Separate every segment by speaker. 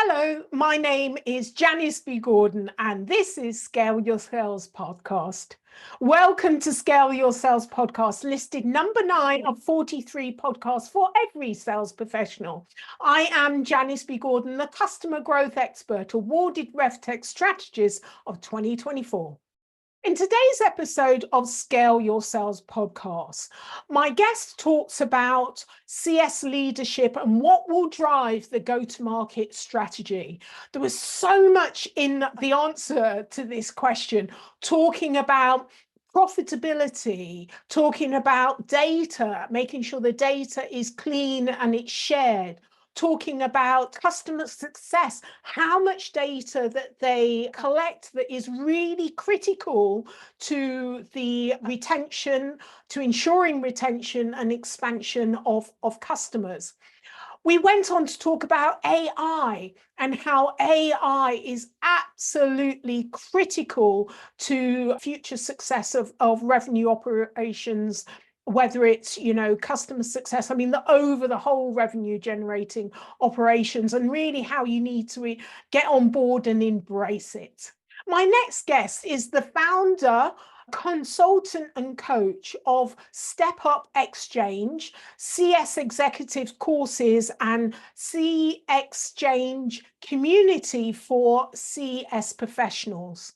Speaker 1: Hello, my name is Janice B. Gordon, and this is Scale Your Sales Podcast. Welcome to Scale Your Sales Podcast, listed number 9 of 43 podcasts for every sales professional. I am Janice B. Gordon, the customer growth expert, awarded RevTech strategist of 2024. In today's episode of Scale Your Sales Podcast, my guest talks about CS leadership and what will drive the go-to-market strategy. There was so much in the answer to this question, talking about profitability, talking about data, making sure the data is clean and it's shared, talking about customer success, how much data that they collect that is really critical to the retention, to ensuring retention and expansion of customers. We went on to talk about AI and how AI is absolutely critical to future success of revenue operations, whether it's, customer success, the whole revenue generating operations, and really how you need to get on board and embrace it. My next guest is the founder, consultant and coach of StepUpXchange, CS executive courses and CxXchange community for CS professionals.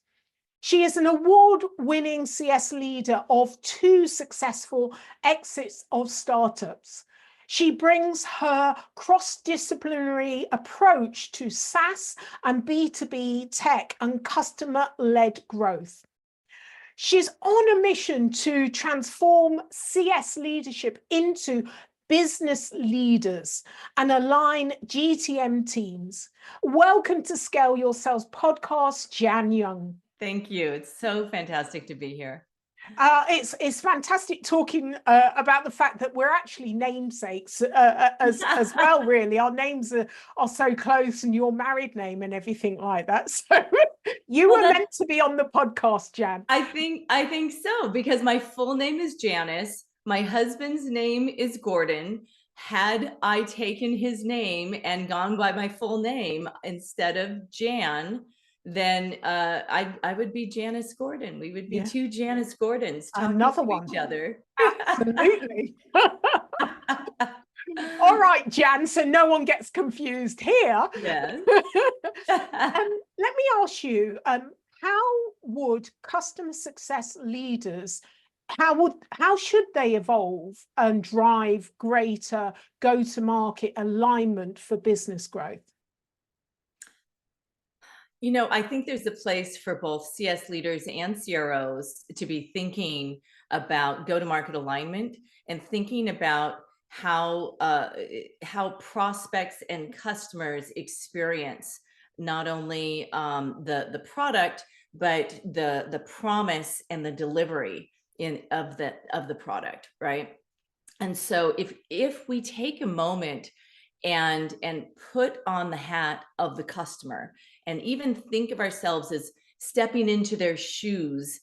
Speaker 1: She is an award-winning CS leader of 2 successful exits of startups. She brings her cross-disciplinary approach to SaaS and B2B tech and customer-led growth. She's on a mission to transform CS leadership into business leaders and align GTM teams. Welcome to Scale Your Sales Podcast, Jan Young.
Speaker 2: Thank you. It's so fantastic to be here.
Speaker 1: It's fantastic talking about the fact that we're actually namesakes as well, really. Our names are so close, and your married name and everything like that. So you were meant to be on the podcast, Jan.
Speaker 2: I think so, because my full name is Janice. My husband's name is Gordon. Had I taken his name and gone by my full name instead of Jan, then I would be Janice Gordon. We would be 2 Janice Gordons talking to each other.
Speaker 1: Absolutely. All right, Jan, so no one gets confused here.
Speaker 2: Yes.
Speaker 1: Let me ask you, how would customer success leaders, how should they evolve and drive greater go-to-market alignment for business growth?
Speaker 2: I think there's a place for both CS leaders and CROs to be thinking about go-to-market alignment and thinking about how prospects and customers experience not only the product, but the promise and the delivery of the product, right? And so if we take a moment and put on the hat of the customer and even think of ourselves as stepping into their shoes,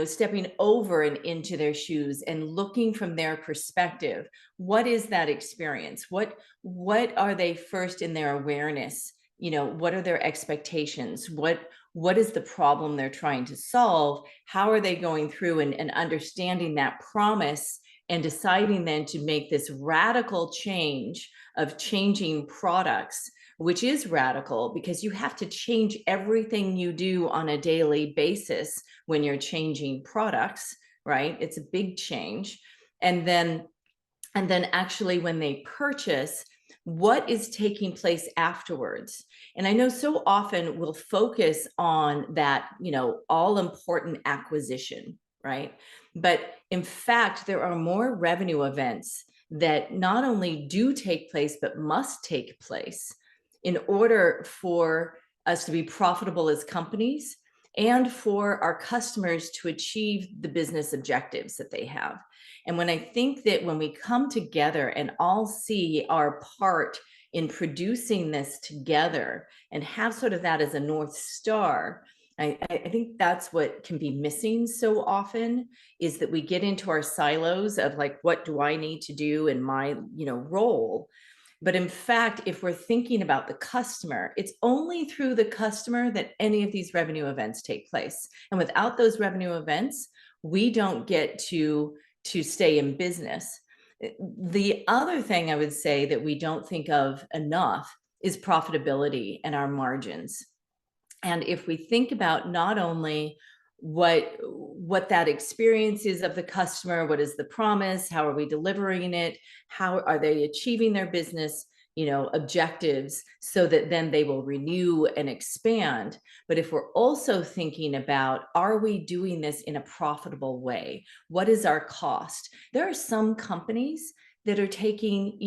Speaker 2: stepping over and into their shoes and looking from their perspective, what is that experience? What are they first in their awareness? What are their expectations? What is the problem they're trying to solve? How are they going through and understanding that promise and deciding then to make this radical change of changing products, which is radical because you have to change everything you do on a daily basis when you're changing products, right? It's a big change. And then actually when they purchase, what is taking place afterwards? And I know so often we'll focus on that, all important acquisition, right? But in fact, there are more revenue events that not only do take place, but must take place in order for us to be profitable as companies and for our customers to achieve the business objectives that they have. And when I think that when we come together and all see our part in producing this together and have sort of that as a North Star, I think that's what can be missing so often, is that we get into our silos of like, what do I need to do in my, role? But in fact, if we're thinking about the customer, it's only through the customer that any of these revenue events take place. And without those revenue events, we don't get to stay in business. The other thing I would say that we don't think of enough is profitability and our margins. And if we think about not only what that experience is of the customer, what is the promise, how are we delivering it, how are they achieving their business, objectives, so that then they will renew and expand. But if we're also thinking about, are we doing this in a profitable way? What is our cost? There are some companies that are taking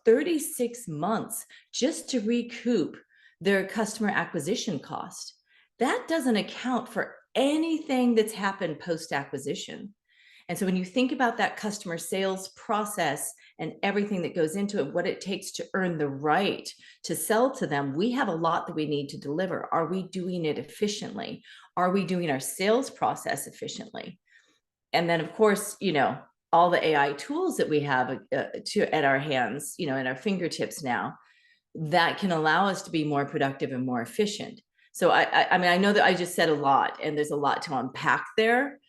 Speaker 2: 36 months just to recoup their customer acquisition cost. That doesn't account for anything that's happened post-acquisition. And so when you think about that customer sales process and everything that goes into it, what it takes to earn the right to sell to them, we have a lot that we need to deliver. Are we doing it efficiently? Are we doing our sales process efficiently? And then, of course, all the AI tools that we have at our hands, at our fingertips now, that can allow us to be more productive and more efficient. So I mean, I know that I just said a lot and there's a lot to unpack there,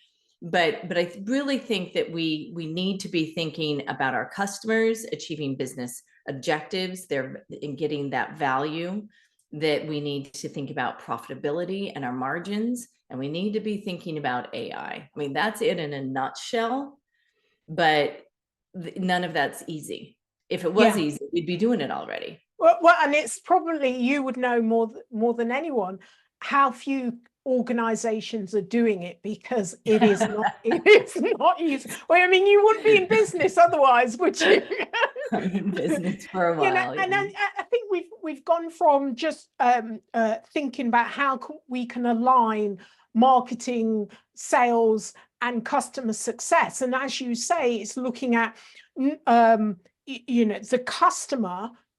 Speaker 2: but I really think that we need to be thinking about our customers achieving business objectives, in getting that value, that we need to think about profitability and our margins, and we need to be thinking about AI. I mean, that's it in a nutshell, but none of that's easy. If it was easy, we'd be doing it already.
Speaker 1: Well, and it's probably, you would know more than anyone how few organizations are doing it, because it is not easy. Well, I mean, you wouldn't be in business otherwise, would you?
Speaker 2: I'm in business for a while.
Speaker 1: And I think we've gone from just thinking about how we can align marketing, sales, and customer success. And as you say, it's looking at the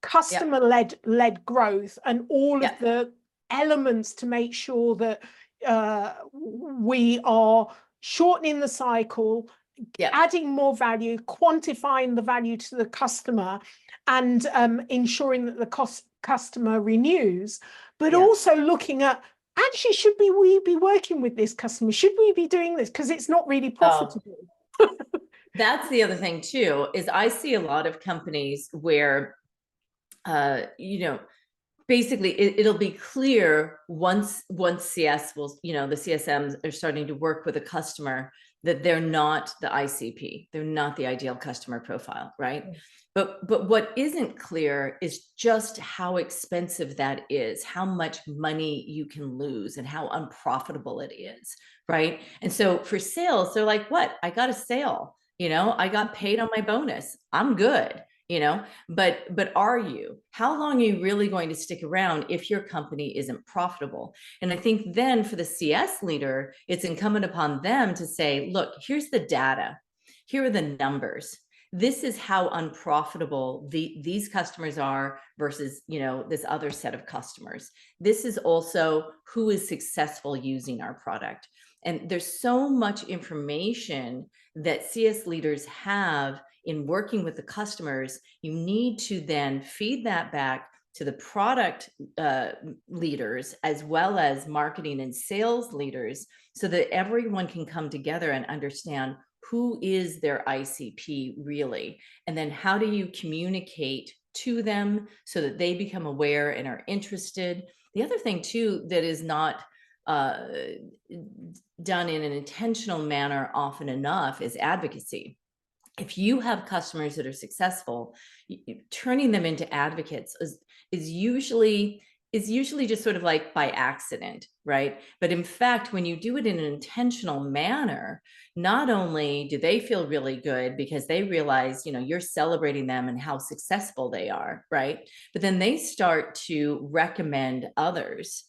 Speaker 1: customer-led growth and all of the elements to make sure that we are shortening the cycle, adding more value, quantifying the value to the customer, and ensuring that the customer renews, but also looking at, actually, should we be working with this customer? Should we be doing this? Because it's not really profitable.
Speaker 2: That's the other thing too, is I see a lot of companies where, basically it'll be clear once CS will, the CSMs are starting to work with a customer, that they're not the ICP, they're not the ideal customer profile, right? But what isn't clear is just how expensive that is, how much money you can lose, and how unprofitable it is, right? And so for sales, they're like, what? I got a sale, I got paid on my bonus, I'm good. But are you? How long are you really going to stick around if your company isn't profitable? And I think then for the CS leader, it's incumbent upon them to say, look, here's the data. Here are the numbers. This is how unprofitable these customers are versus, this other set of customers. This is also who is successful using our product. And there's so much information that CS leaders have in working with the customers. You need to then feed that back to the product leaders, as well as marketing and sales leaders, so that everyone can come together and understand who is their ICP really, and then how do you communicate to them so that they become aware and are interested. The other thing too that is not done in an intentional manner often enough is advocacy. If you have customers that are successful, turning them into advocates is usually just sort of like by accident, right? But in fact, when you do it in an intentional manner, not only do they feel really good because they realize, you're celebrating them and how successful they are, right? But then they start to recommend others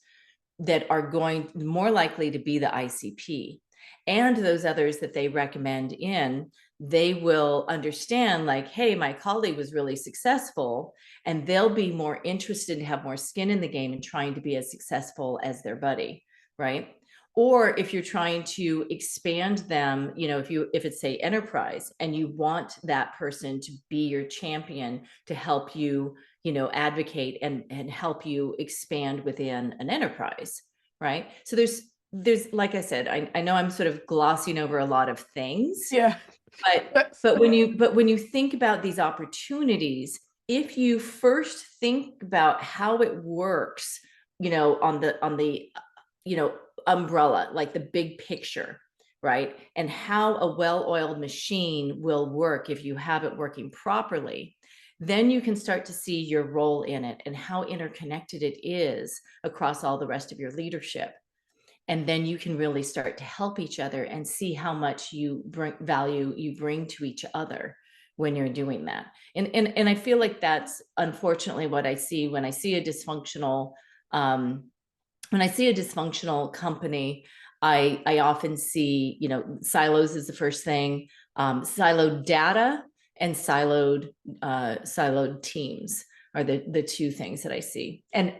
Speaker 2: that are more likely to be the ICP. And those others that they recommend they will understand, like, hey, my colleague was really successful, and they'll be more interested and have more skin in the game and trying to be as successful as their buddy, right? Or if you're trying to expand them, if it's say enterprise and you want that person to be your champion to help you, advocate and help you expand within an enterprise, right? So there's like I said, I know I'm sort of glossing over a lot of things.
Speaker 1: Yeah.
Speaker 2: But when you think about these opportunities, if you first think about how it works, on the umbrella, like the big picture, right? And how a well-oiled machine will work if you have it working properly, then you can start to see your role in it and how interconnected it is across all the rest of your leadership. And then you can really start to help each other and see how much value you bring to each other when you're doing that. And I feel like that's unfortunately what I see when I see a dysfunctional company. I often see, silos is the first thing, siloed data and siloed teams are the two things that I see. And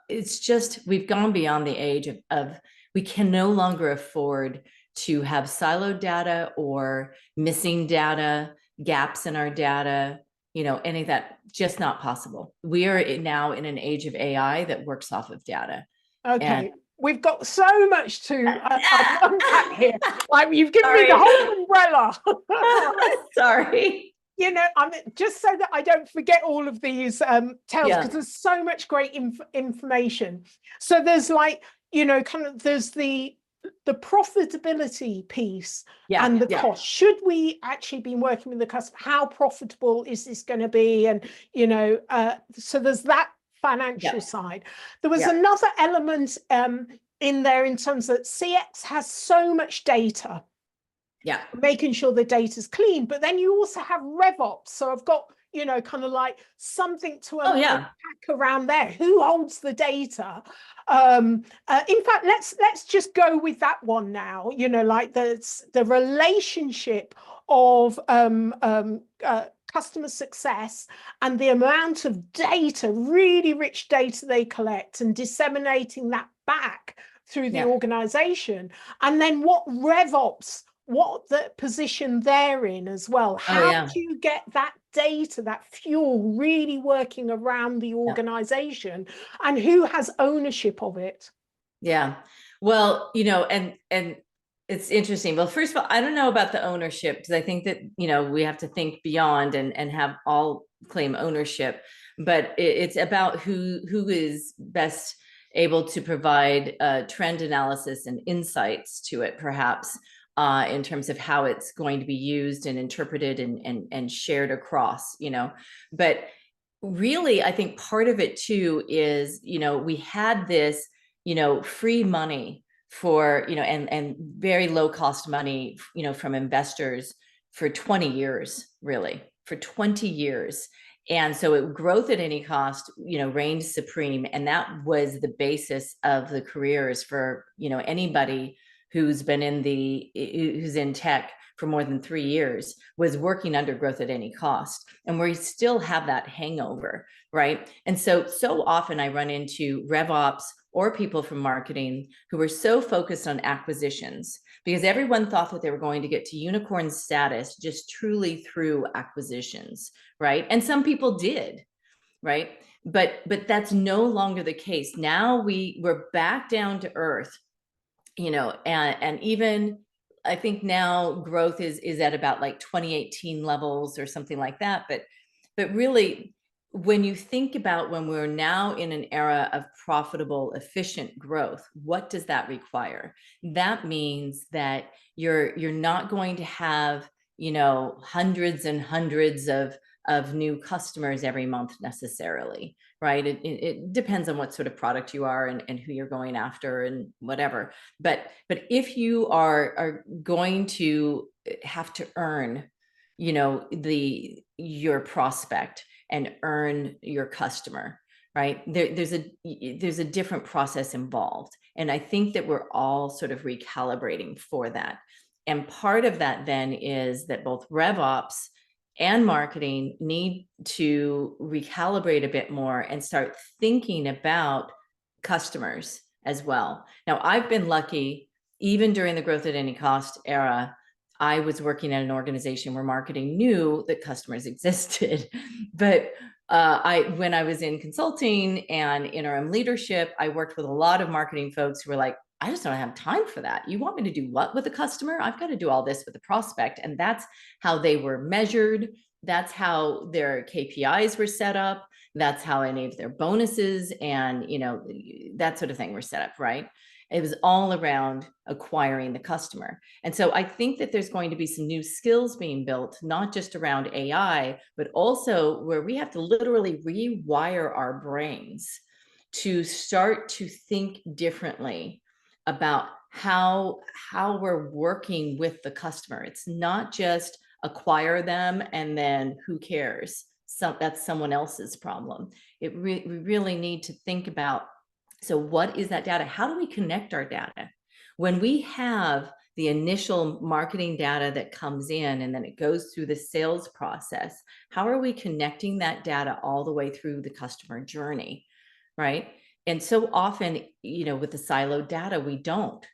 Speaker 2: it's just, we've gone beyond the age of we can no longer afford to have siloed data or missing data, gaps in our data, any of that, just not possible. We are now in an age of AI that works off of data.
Speaker 1: Okay. We've got so much to unpack here. Like, you've given me the whole umbrella.
Speaker 2: Sorry.
Speaker 1: I mean, just so that I don't forget all of these tales, because there's so much great information. So there's like, there's the profitability piece and the cost. Should we actually be working with the customer? How profitable is this going to be? And, so there's that financial side. There was another element in there in terms that CX has so much data.
Speaker 2: Yeah,
Speaker 1: making sure the data's clean, but then you also have RevOps. So I've got, kind of like something to unpack around there. Who holds the data? In fact, let's just go with that one now. Like the relationship of customer success and the amount of data, really rich data they collect, and disseminating that back through the organization. And then what the position they're in as well. How do you get that data, that fuel really working around the organization, and who has ownership of it?
Speaker 2: Yeah. Well, and it's interesting. Well, first of all, I don't know about the ownership, because I think that, we have to think beyond and have all claim ownership, but it's about who is best able to provide trend analysis and insights to it, perhaps, in terms of how it's going to be used and interpreted and shared across, but really, I think part of it too is, we had this, free money for, and very low cost money, from investors for 20 years, really, for 20 years. And so growth at any cost, reigned supreme. And that was the basis of the careers for, anybody who's in tech for more than 3 years, was working under growth at any cost. And we still have that hangover, right? And so often I run into RevOps or people from marketing who are so focused on acquisitions, because everyone thought that they were going to get to unicorn status just truly through acquisitions, right? And some people did, right? But that's no longer the case. Now we're back down to earth, and even I think now growth is at about like 2018 levels or something like that. But really, when you think about when we're now in an era of profitable, efficient growth, what does that require? That means that you're not going to have, hundreds and hundreds of new customers every month necessarily, right? It depends on what sort of product you are and who you're going after and whatever. But if you are going to have to earn, your prospect and earn your customer, right? There's a different process involved. And I think that we're all sort of recalibrating for that. And part of that then is that both RevOps and marketing need to recalibrate a bit more and start thinking about customers as well. Now, I've been lucky, even during the growth at any cost era, I was working at an organization where marketing knew that customers existed. But when I was in consulting and interim leadership, I worked with a lot of marketing folks who were like, I just don't have time for that. You want me to do what with a customer? I've got to do all this with the prospect. And that's how they were measured. That's how their KPIs were set up. That's how any of their bonuses and, you know, that sort of thing were set up, right? It was all around acquiring the customer. And so I think that there's going to be some new skills being built, not just around AI, but also where we have to literally rewire our brains to start to think differently about how we're working with the customer. It's not just acquire them and then who cares? So that's someone else's problem. We really need to think about, so what is that data? How do we connect our data? When we have the initial marketing data that comes in and then it goes through the sales process, how are we connecting that data all the way through the customer journey, right? And so often, you know, with the siloed data, we don't.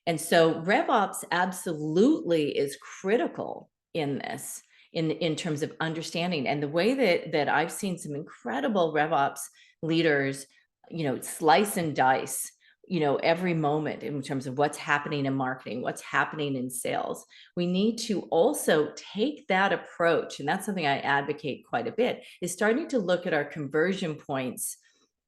Speaker 2: And so RevOps absolutely is critical in this, in terms of understanding. And the way that I've seen some incredible RevOps leaders, you know, slice and dice, you know, every moment in terms of what's happening in marketing, what's happening in sales. We need to also take that approach, and that's something I advocate quite a bit, is starting to look at our conversion points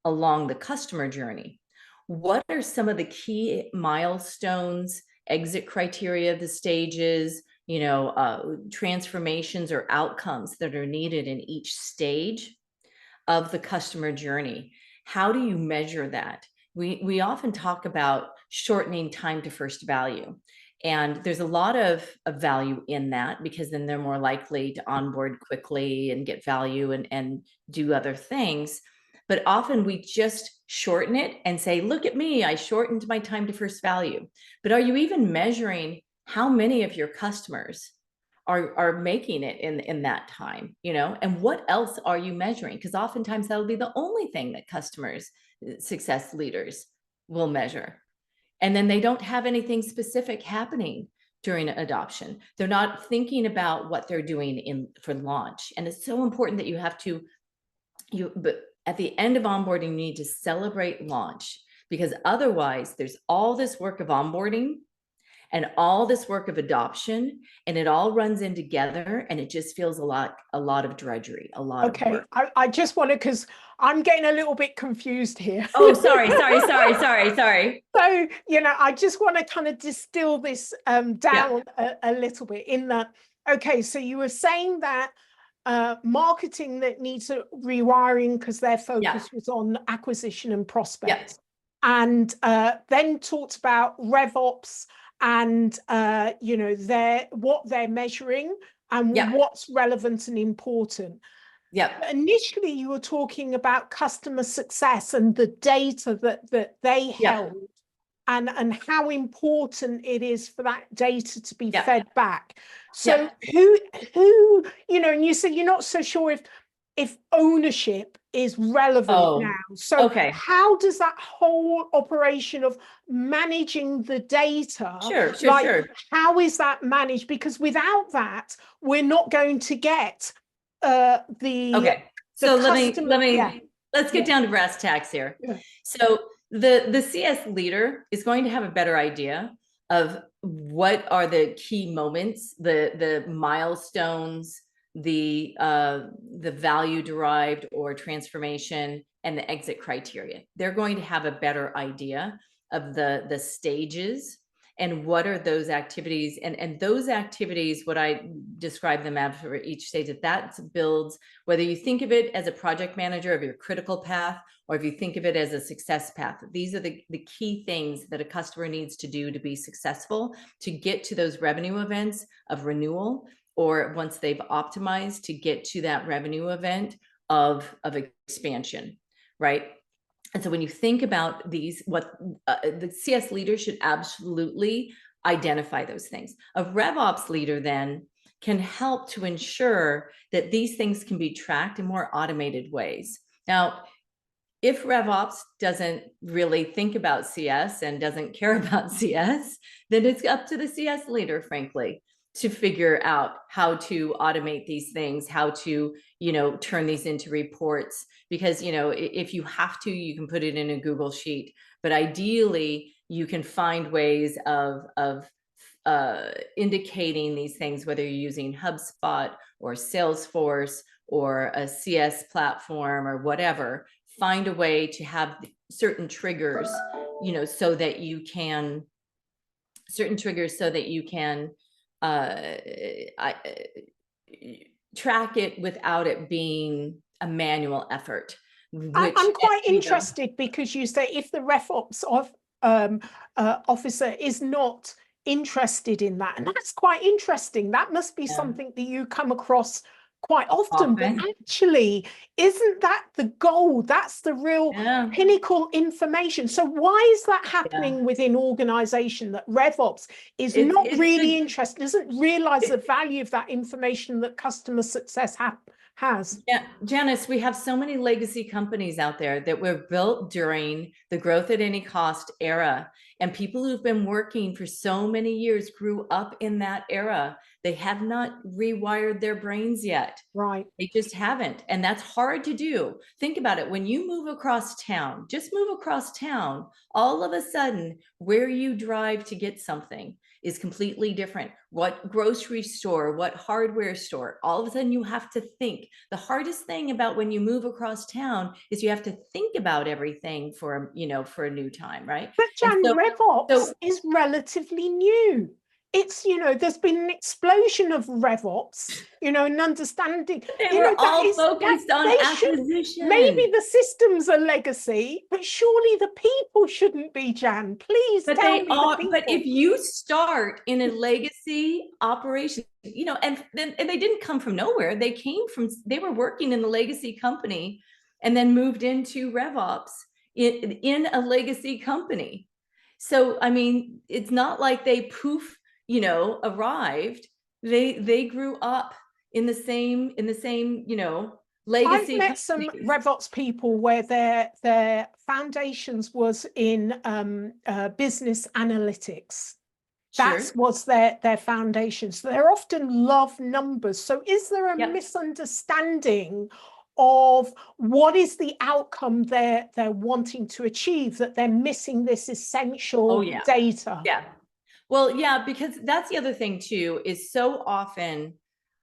Speaker 2: along the customer journey. What are some of the key milestones, exit criteria, the stages, you know, transformations or outcomes that are needed in each stage of the customer journey? How do you measure that? We often talk about shortening time to first value. And there's a lot of value in that, because then they're more likely to onboard quickly and get value and do other things. But often we just shorten it and say, look at me, I shortened my time to first value. But are you even measuring how many of your customers are making it in that time, you know? And what else are you measuring? Because oftentimes that'll be the only thing that customers, success leaders will measure. And then they don't have anything specific happening during adoption. They're not thinking about what they're doing for launch. And it's so important that you have to, but at the end of onboarding, you need to celebrate launch, because otherwise there's all this work of onboarding and all this work of adoption, and it all runs in together, and it just feels a lot of drudgery, a lot of work.
Speaker 1: I just want to, because I'm getting a little bit confused here.
Speaker 2: Oh, sorry.
Speaker 1: So, you know, I just want to kind of distill this down a little bit in that, okay, so you were saying that marketing that needs a rewiring because their focus was on acquisition and prospects, and then talked about RevOps and you know, what they're measuring and what's relevant and important. Initially you were talking about customer success and the data that they held, and how important it is for that data to be fed back. So who, you know, and you said you're not so sure if ownership is relevant now. So how does that whole operation of managing the data, how is that managed? Because without that, we're not going to get
Speaker 2: so let's get down to brass tacks here. So the CS leader is going to have a better idea of what are the key moments, the milestones, the value derived or transformation, and the exit criteria. They're going to have a better idea of the stages and what are those activities, and those activities, what I describe them as for each stage, that builds, whether you think of it as a project manager of your critical path, or if you think of it as a success path. These are the key things that a customer needs to do to be successful, to get to those revenue events of renewal, or once they've optimized, to get to that revenue event of expansion, right? And so when you think about these, what the CS leader should absolutely identify those things. A RevOps leader then can help to ensure that these things can be tracked in more automated ways. Now, if RevOps doesn't really think about CS and doesn't care about CS, then it's up to the CS leader, frankly, to figure out how to automate these things, how to, turn these into reports. Because, if you have to, you can put it in a Google Sheet, but ideally you can find ways of indicating these things, whether you're using HubSpot or Salesforce or a CS platform or whatever. Find a way to have certain triggers, so that you can track it without it being a manual effort.
Speaker 1: I'm quite interested because you say if the RevOps officer is not interested in that, and that's quite interesting. That must be something that you come across quite often, but actually, isn't that the goal? That's the real pinnacle information. So why is that happening within organization, that RevOps is not really interested, doesn't realize the value of that information that customer success has?
Speaker 2: Yeah, Janice, we have so many legacy companies out there that were built during the growth at any cost era. And people who've been working for so many years grew up in that era. They have not rewired their brains yet.
Speaker 1: Right.
Speaker 2: They just haven't. And that's hard to do. Think about it. When you move across town, just move across town, all of a sudden, where you drive to get something is completely different. What grocery store, what hardware store, all of a sudden you have to think. The hardest thing about when you move across town is you have to think about everything for a new time, right?
Speaker 1: But Jan, RevOps is relatively new. It's, there's been an explosion of RevOps, and understanding.
Speaker 2: They were all focused on acquisition.
Speaker 1: Maybe the systems are legacy, but surely the people shouldn't be, Jan. Please tell me the people.
Speaker 2: But if you start in a legacy operation, and they didn't come from nowhere. They were working in the legacy company and then moved into RevOps in a legacy company. So, I mean, it's not like they poof, arrived. They grew up in the same, legacy.
Speaker 1: I've met some RevOps people where their foundations was in business analytics. That was their foundation. So they're often love numbers. So is there a misunderstanding of what is the outcome they're wanting to achieve, that they're missing this essential data?
Speaker 2: Yeah. Well, yeah, because that's the other thing too, is so often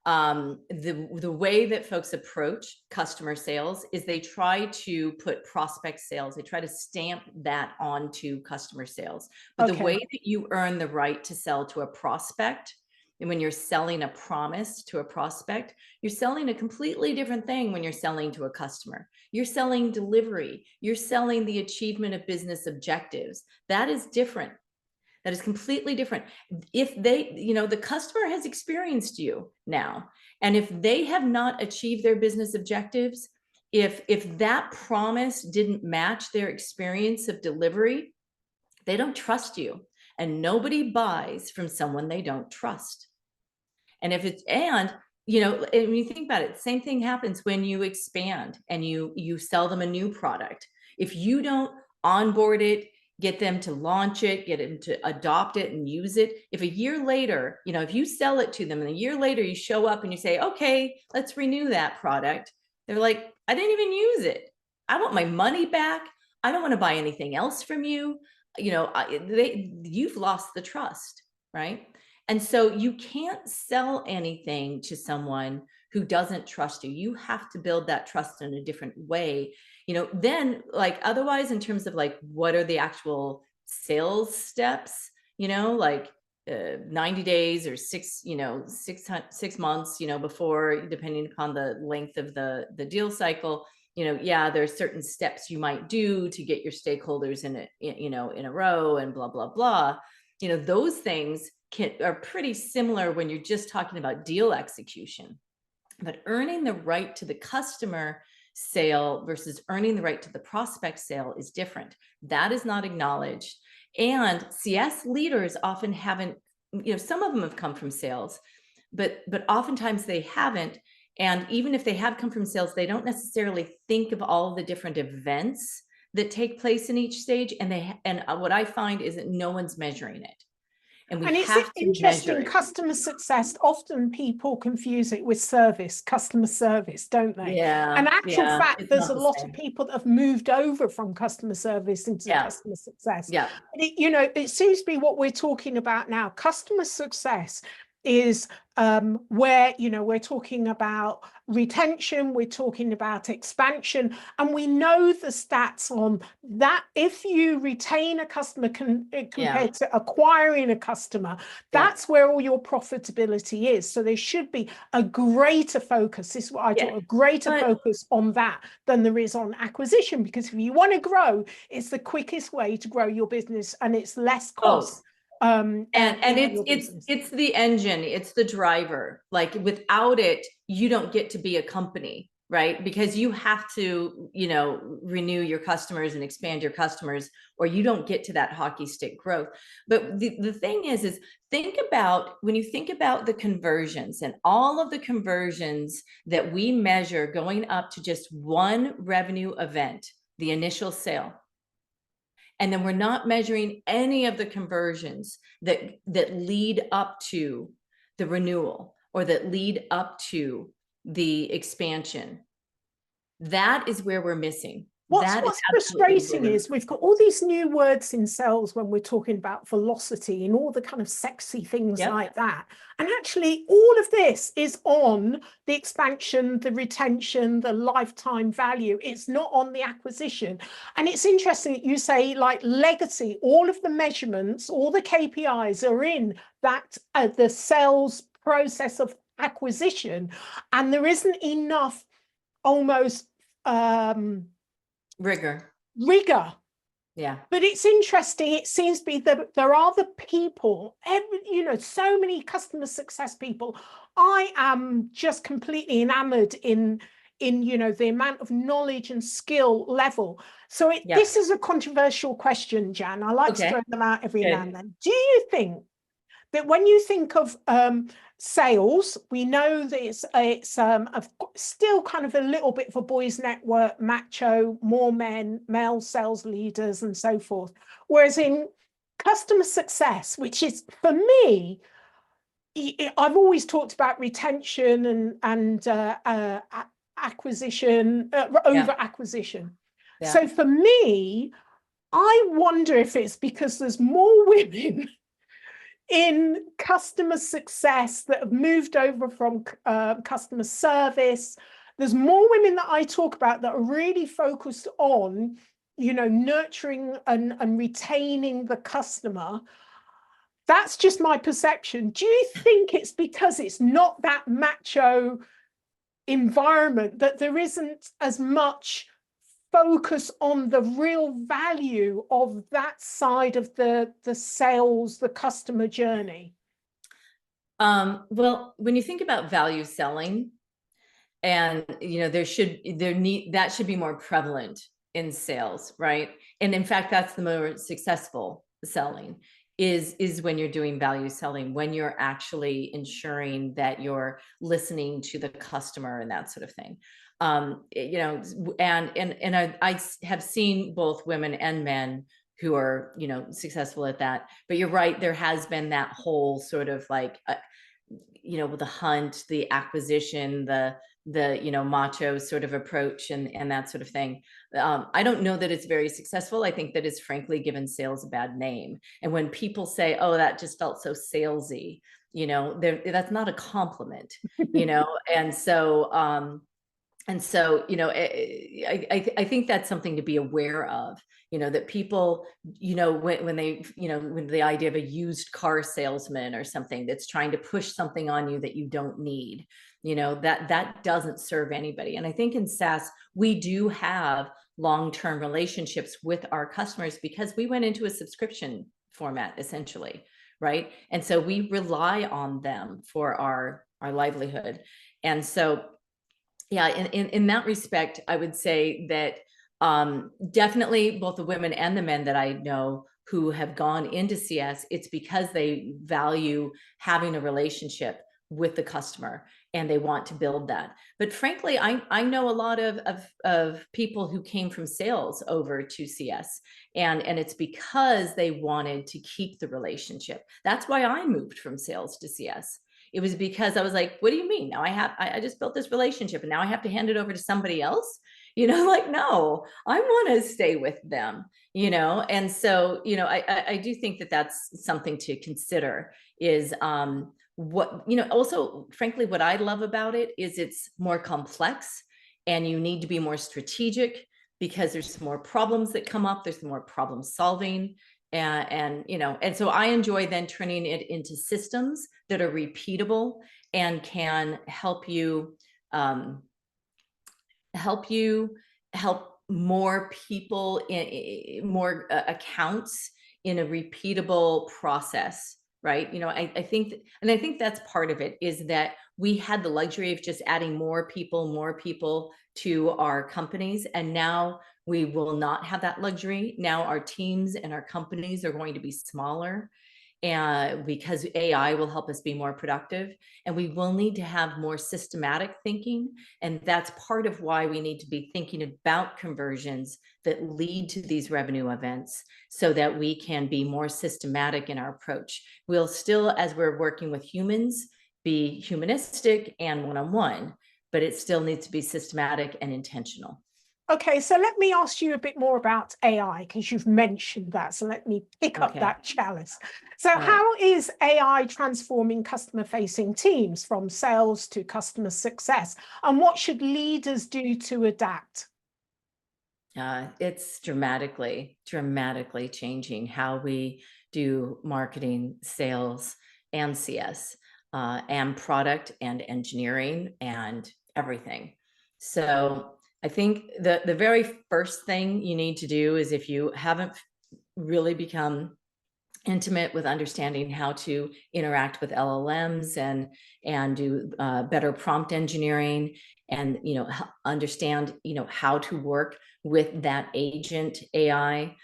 Speaker 2: the way that folks approach customer sales is they try to put prospect sales, they try to stamp that onto customer sales. But the way that you earn the right to sell to a prospect, and when you're selling a promise to a prospect, you're selling a completely different thing when you're selling to a customer. You're selling delivery. You're selling the achievement of business objectives. That is different. That is completely different. If they, the customer has experienced you now, and if they have not achieved their business objectives, if that promise didn't match their experience of delivery, they don't trust you. And nobody buys from someone they don't trust. And when you think about it, same thing happens when you expand and you sell them a new product. If you don't onboard it, get them to launch it, get them to adopt it and use it, if a year later, if you sell it to them and a year later you show up and you say, okay, let's renew that product, they're like, I didn't even use it. I want my money back. I don't want to buy anything else from you. You've lost the trust, right? And so you can't sell anything to someone who doesn't trust you. You have to build that trust in a different way. Then otherwise, in terms of what are the actual sales steps, 90 days or 6 months, before, depending upon the length of the deal cycle, there's certain steps you might do to get your stakeholders in a row and blah, blah, blah. Those things are pretty similar when you're just talking about deal execution. But earning the right to the customer sale versus earning the right to the prospect sale is different. That is not acknowledged. And CS leaders often haven't, some of them have come from sales, but oftentimes they haven't. And even if they have come from sales, they don't necessarily think of all the different events that take place in each stage. And what I find is that no one's measuring it. And we
Speaker 1: it's
Speaker 2: have to measure
Speaker 1: interesting,
Speaker 2: it.
Speaker 1: customer success, often people confuse it with service, customer service, don't they?
Speaker 2: Yeah.
Speaker 1: And actual fact,
Speaker 2: It's
Speaker 1: there's
Speaker 2: not
Speaker 1: a
Speaker 2: the
Speaker 1: lot
Speaker 2: same.
Speaker 1: of people that have moved over from customer service into
Speaker 2: Yeah.
Speaker 1: customer success.
Speaker 2: Yeah.
Speaker 1: But it seems to be what we're talking about now. Customer success is where, we're talking about retention, we're talking about expansion, and we know the stats on that. If you retain a customer compared to acquiring a customer, that's where all your profitability is. So there should be a greater focus. This is what I talk, a greater focus on that than there is on acquisition, because if you want to grow, it's the quickest way to grow your business and it's less cost.
Speaker 2: And it's the engine, it's the driver. Like without it, you don't get to be a company, right? Because you have to, renew your customers and expand your customers, or you don't get to that hockey stick growth. But the thing is think about, when you think about the conversions and all of the conversions that we measure going up to just one revenue event, the initial sale. And then we're not measuring any of the conversions that lead up to the renewal or that lead up to the expansion. That is where we're missing.
Speaker 1: What's frustrating is we've got all these new words in sales when we're talking about velocity and all the kind of sexy things like that. And actually all of this is on the expansion, the retention, the lifetime value. It's not on the acquisition. And it's interesting that you say, like, legacy, all of the measurements, all the KPIs are in that the sales process of acquisition, and there isn't enough almost rigor.
Speaker 2: Yeah.
Speaker 1: But it's interesting. It seems to be that there are the people, so many customer success people. I am just completely enamored in the amount of knowledge and skill level. So this is a controversial question, Jan. I like to throw them out every now and then. Do you think that when you think of sales, we know that it's still kind of a little bit of a boys' network, macho, more male sales leaders and so forth. Whereas in customer success, which is, for me, I've always talked about retention and acquisition, over acquisition. So for me, I wonder if it's because there's more women in customer success that have moved over from customer service. There's more women that I talk about that are really focused on, nurturing and retaining the customer. That's just my perception. Do you think it's because it's not that macho environment that there isn't as much focus on the real value of that side of the sales, the customer journey?
Speaker 2: Well, when you think about value selling, and that should be more prevalent in sales, right? And in fact, that's the more successful selling is when you're doing value selling, when you're actually ensuring that you're listening to the customer and that sort of thing. And I have seen both women and men who are, successful at that. But you're right, there has been that whole sort of like, with the hunt, the acquisition, the macho sort of approach and that sort of thing. I don't know that it's very successful. I think that it's frankly given sales a bad name. And when people say, oh, that just felt so salesy, that's not a compliment, and so, I think that's something to be aware of, that people, when the idea of a used car salesman or something that's trying to push something on you that you don't need, that doesn't serve anybody. And I think in SaaS, we do have long-term relationships with our customers because we went into a subscription format, essentially, right? And so we rely on them for our livelihood. And so, yeah, in that respect, I would say that definitely both the women and the men that I know who have gone into CS, it's because they value having a relationship with the customer, and they want to build that. But frankly, I know a lot of people who came from sales over to CS, and it's because they wanted to keep the relationship. That's why I moved from sales to CS. It was because I was like, what do you mean? Now I just built this relationship and now I have to hand it over to somebody else? Like, no, I want to stay with them, And so, I do think that that's something to consider is, also, frankly, what I love about it is it's more complex and you need to be more strategic because there's more problems that come up. There's more problem solving. And so I enjoy then turning it into systems that are repeatable and can help more people, more accounts in a repeatable process, right? I think, and I think that's part of it, is that we had the luxury of just adding more people to our companies, and now we will not have that luxury. Now our teams and our companies are going to be smaller, and because AI will help us be more productive, and we will need to have more systematic thinking. And that's part of why we need to be thinking about conversions that lead to these revenue events so that we can be more systematic in our approach. We'll still, as we're working with humans, be humanistic and one-on-one, but it still needs to be systematic and intentional.
Speaker 1: Okay, so let me ask you a bit more about AI, because you've mentioned that. So let me pick up that chalice. So how is AI transforming customer-facing teams from sales to customer success? And what should leaders do to adapt?
Speaker 2: It's dramatically changing how we do marketing, sales, and CS, and product and engineering and everything. So I think the very first thing you need to do is, if you haven't really become intimate with understanding how to interact with LLMs and do better prompt engineering, and understand how to work with that agent AI,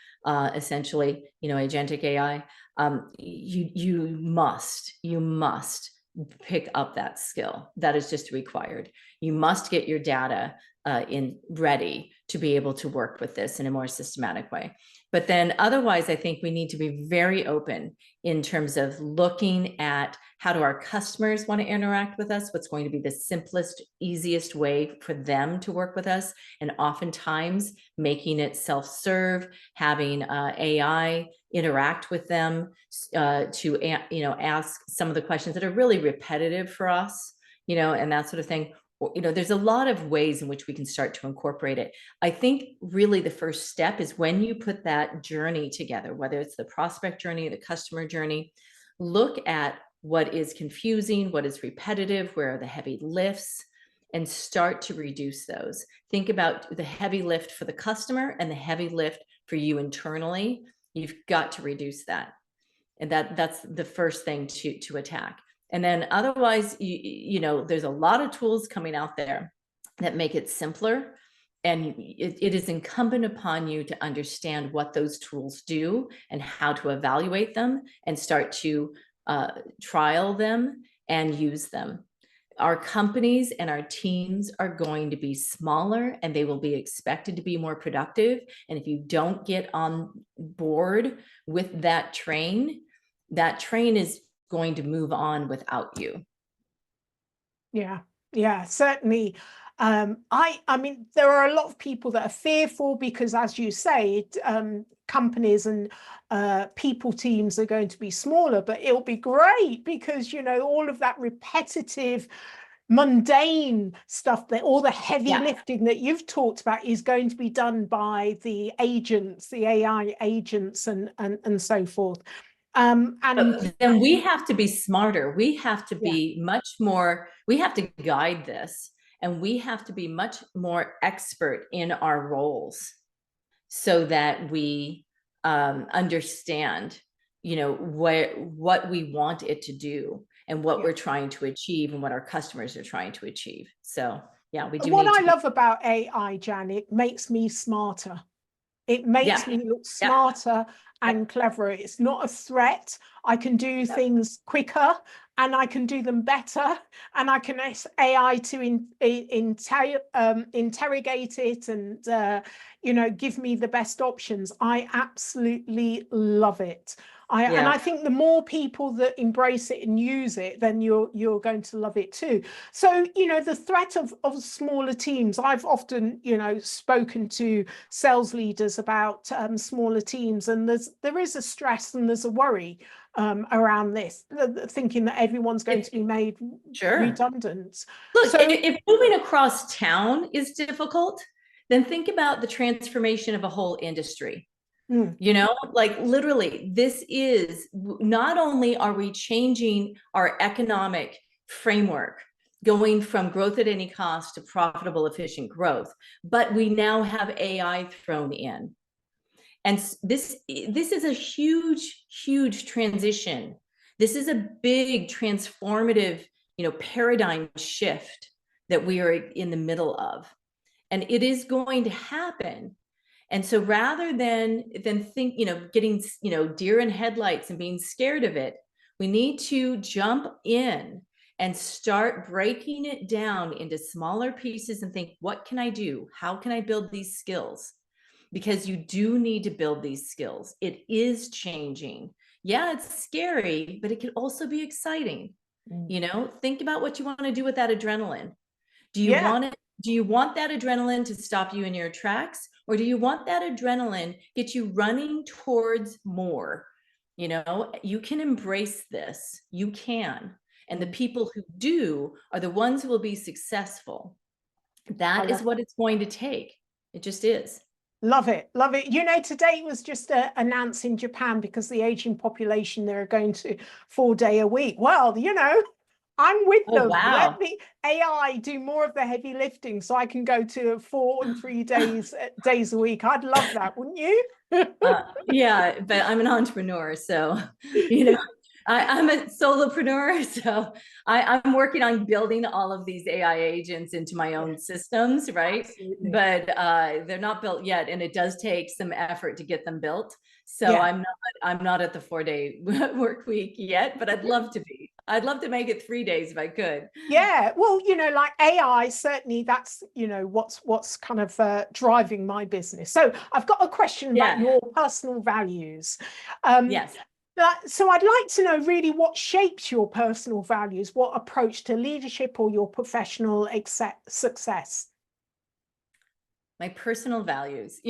Speaker 2: essentially agentic AI, you must pick up that skill. That is just required. You must get your data ready to be able to work with this in a more systematic way. But then otherwise, I think we need to be very open in terms of looking at how do our customers want to interact with us, what's going to be the simplest, easiest way for them to work with us, and oftentimes making it self-serve, having AI interact with them to ask some of the questions that are really repetitive for us, and that sort of thing. There's a lot of ways in which we can start to incorporate it. I think really the first step is when you put that journey together, whether it's the prospect journey, the customer journey, look at what is confusing, what is repetitive, where are the heavy lifts, and start to reduce those. Think about the heavy lift for the customer and the heavy lift for you internally. You've got to reduce that. And that's the first thing to attack. And then otherwise, there's a lot of tools coming out there that make it simpler. And it is incumbent upon you to understand what those tools do and how to evaluate them and start to trial them and use them. Our companies and our teams are going to be smaller, and they will be expected to be more productive. And if you don't get on board with that train is going to move on without you.
Speaker 1: Yeah, certainly. I mean, there are a lot of people that are fearful because, as you say, companies and people teams are going to be smaller, but it'll be great because, all of that repetitive, mundane stuff, that all the heavy lifting that you've talked about is going to be done by the agents, the AI agents, and so forth. And
Speaker 2: then we have to be smarter. We have to be much more, we have to guide this, and we have to be much more expert in our roles so that we understand, what we want it to do and what we're trying to achieve and what our customers are trying to achieve. So we do.
Speaker 1: What I love about AI, Jan, it makes me smarter. It makes me look smarter. and cleverer. It's not a threat. I can do things quicker and I can do them better, and I can ask AI to interrogate it and give me the best options. I absolutely love it. And I think the more people that embrace it and use it, then you're going to love it too. So, the threat of smaller teams, I've often, spoken to sales leaders about smaller teams, and there is a stress and there's a worry around this, thinking that everyone's going to be made redundant.
Speaker 2: Look, so if moving across town is difficult, then think about the transformation of a whole industry. Like literally, this is not only are we changing our economic framework, going from growth at any cost to profitable, efficient growth, but we now have AI thrown in. And this is a huge, huge transition. This is a big transformative, paradigm shift that we are in the middle of, and it is going to happen. And so rather than think, getting, deer in headlights and being scared of it, we need to jump in and start breaking it down into smaller pieces and think, what can I do? How can I build these skills? Because you do need to build these skills. It is changing. Yeah, it's scary, but it can also be exciting. Think about what you want to do with that adrenaline. Do you want that adrenaline to stop you in your tracks? Or do you want that adrenaline get you running towards more? You can embrace this. You can. And the people who do are the ones who will be successful. That is what it's going to take. It just is.
Speaker 1: Love it. Love it. Today was just announced in Japan, because the aging population, they're going to 4-day a week. Well, I'm with them.
Speaker 2: Wow.
Speaker 1: Let the AI do more of the heavy lifting so I can go to 4 and 3 days a week. I'd love that, wouldn't you?
Speaker 2: Yeah, but I'm an entrepreneur, so I'm a solopreneur, so I'm working on building all of these AI agents into my own systems, right? Absolutely. But they're not built yet, and it does take some effort to get them built. So I'm not at the 4-day work week yet, but I'd love to be. I'd love to make it 3 days if I could.
Speaker 1: Yeah, well, like AI, certainly that's, what's kind of driving my business. So I've got a question about your personal values.
Speaker 2: Yes.
Speaker 1: So I'd like to know really what shaped your personal values, what approach to leadership or your professional success.
Speaker 2: My personal values,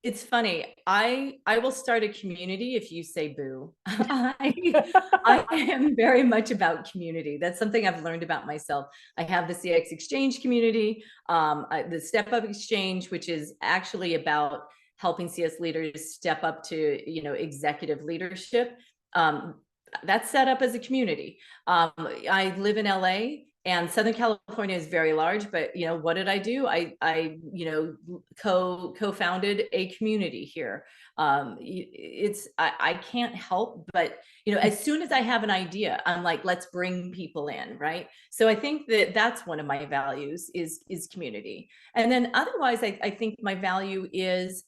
Speaker 2: It's funny. I will start a community if you say boo. I am very much about community. That's something I've learned about myself. I have the CxXchange community, the StepUpXchange, which is actually about helping CS leaders step up to, executive leadership. That's set up as a community. I live in LA. And Southern California is very large, but what did I do? I co-founded a community here. I can't help but as soon as I have an idea, I'm like, let's bring people in, right? So I think that's one of my values is community. And then otherwise, I think my value is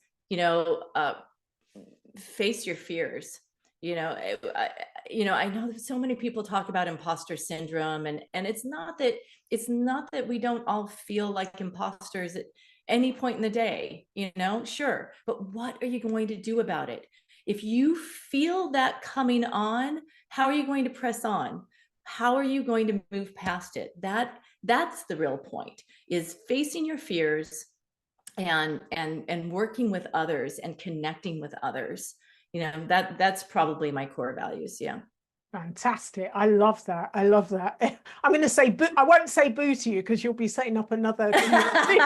Speaker 2: face your fears. I know that so many people talk about imposter syndrome, and it's not that we don't all feel like imposters at any point in the day, sure, but what are you going to do about it? If you feel that coming on, how are you going to press on? How are you going to move past it? That's the real point, is facing your fears and working with others and connecting with others. That's probably my core values. Yeah.
Speaker 1: Fantastic. I love that. I love that. I'm going to say boo. I won't say boo to you because you'll be setting up another community.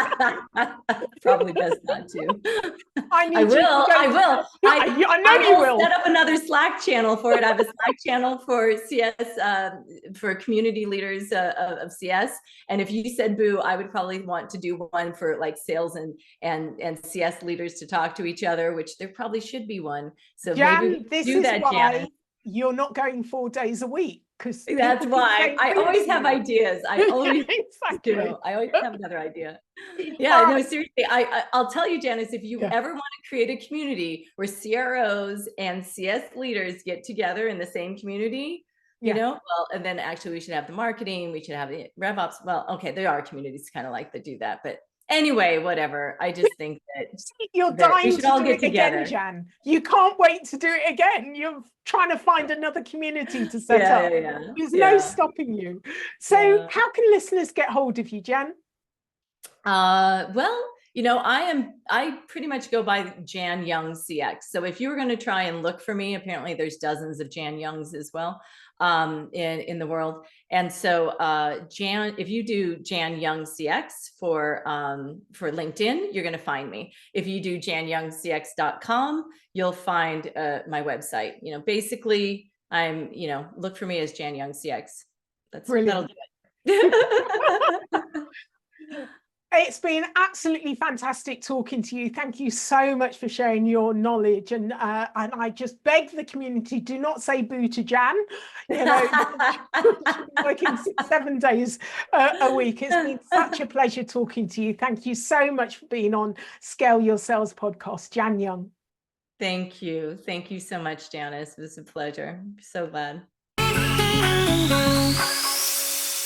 Speaker 2: Probably best not to. I will.
Speaker 1: I know you will.
Speaker 2: Set up another Slack channel for it. I have a Slack channel for CS, for community leaders of CS. And if you said boo, I would probably want to do one for like sales and CS leaders to talk to each other, which there probably should be one. So
Speaker 1: Jan,
Speaker 2: maybe
Speaker 1: this
Speaker 2: do
Speaker 1: is
Speaker 2: that,
Speaker 1: why
Speaker 2: Jan.
Speaker 1: You're not going 4 days a week, because
Speaker 2: That's why I always have ideas. I always
Speaker 1: exactly.
Speaker 2: do. I always have another idea. Yeah,
Speaker 1: All
Speaker 2: no,
Speaker 1: right.
Speaker 2: seriously. I'll tell you, Janice, if you ever want to create a community where CROs and CS leaders get together in the same community, you know, well, and then actually we should have the marketing, we should have the RevOps. Well, okay, there are communities kind of like that do that, but anyway, whatever. I just think that
Speaker 1: you're dying to do it
Speaker 2: together
Speaker 1: again, Jan. You can't wait to do it again. You're trying to find another community to set up. There's no stopping you. So how can listeners get hold of you, Jan?
Speaker 2: Well, you know, I pretty much go by JanYoungCX. So if you were going to try and look for me, apparently there's dozens of Jan Youngs as well in the world. And so if you do JanYoungCX for LinkedIn, you're going to find me. If you do JanYoungCX.com, you'll find my website. You know, basically look for me as JanYoungCX. That'll do it.
Speaker 1: It's been absolutely fantastic talking to you. Thank you so much for sharing your knowledge. And I just beg the community, do not say boo to Jan. You know, working 6-7 days a week. It's been such a pleasure talking to you. Thank you so much for being on Scale Your Sales podcast, Jan Young.
Speaker 2: Thank you. Thank you so much, Janice. It was a pleasure. I'm so glad.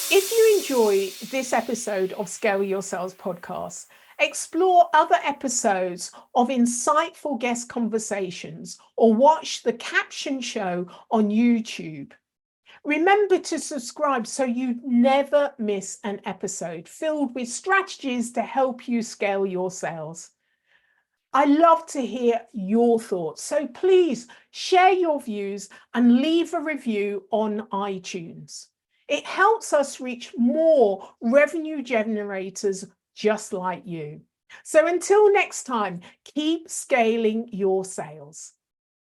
Speaker 1: If you enjoy this episode of Scale Your Sales podcast, explore other episodes of insightful guest conversations or watch the caption show on YouTube. Remember to subscribe so you never miss an episode filled with strategies to help you scale your sales. I love to hear your thoughts, so please share your views and leave a review on iTunes. It helps us reach more revenue generators just like you. So until next time, keep scaling your sales.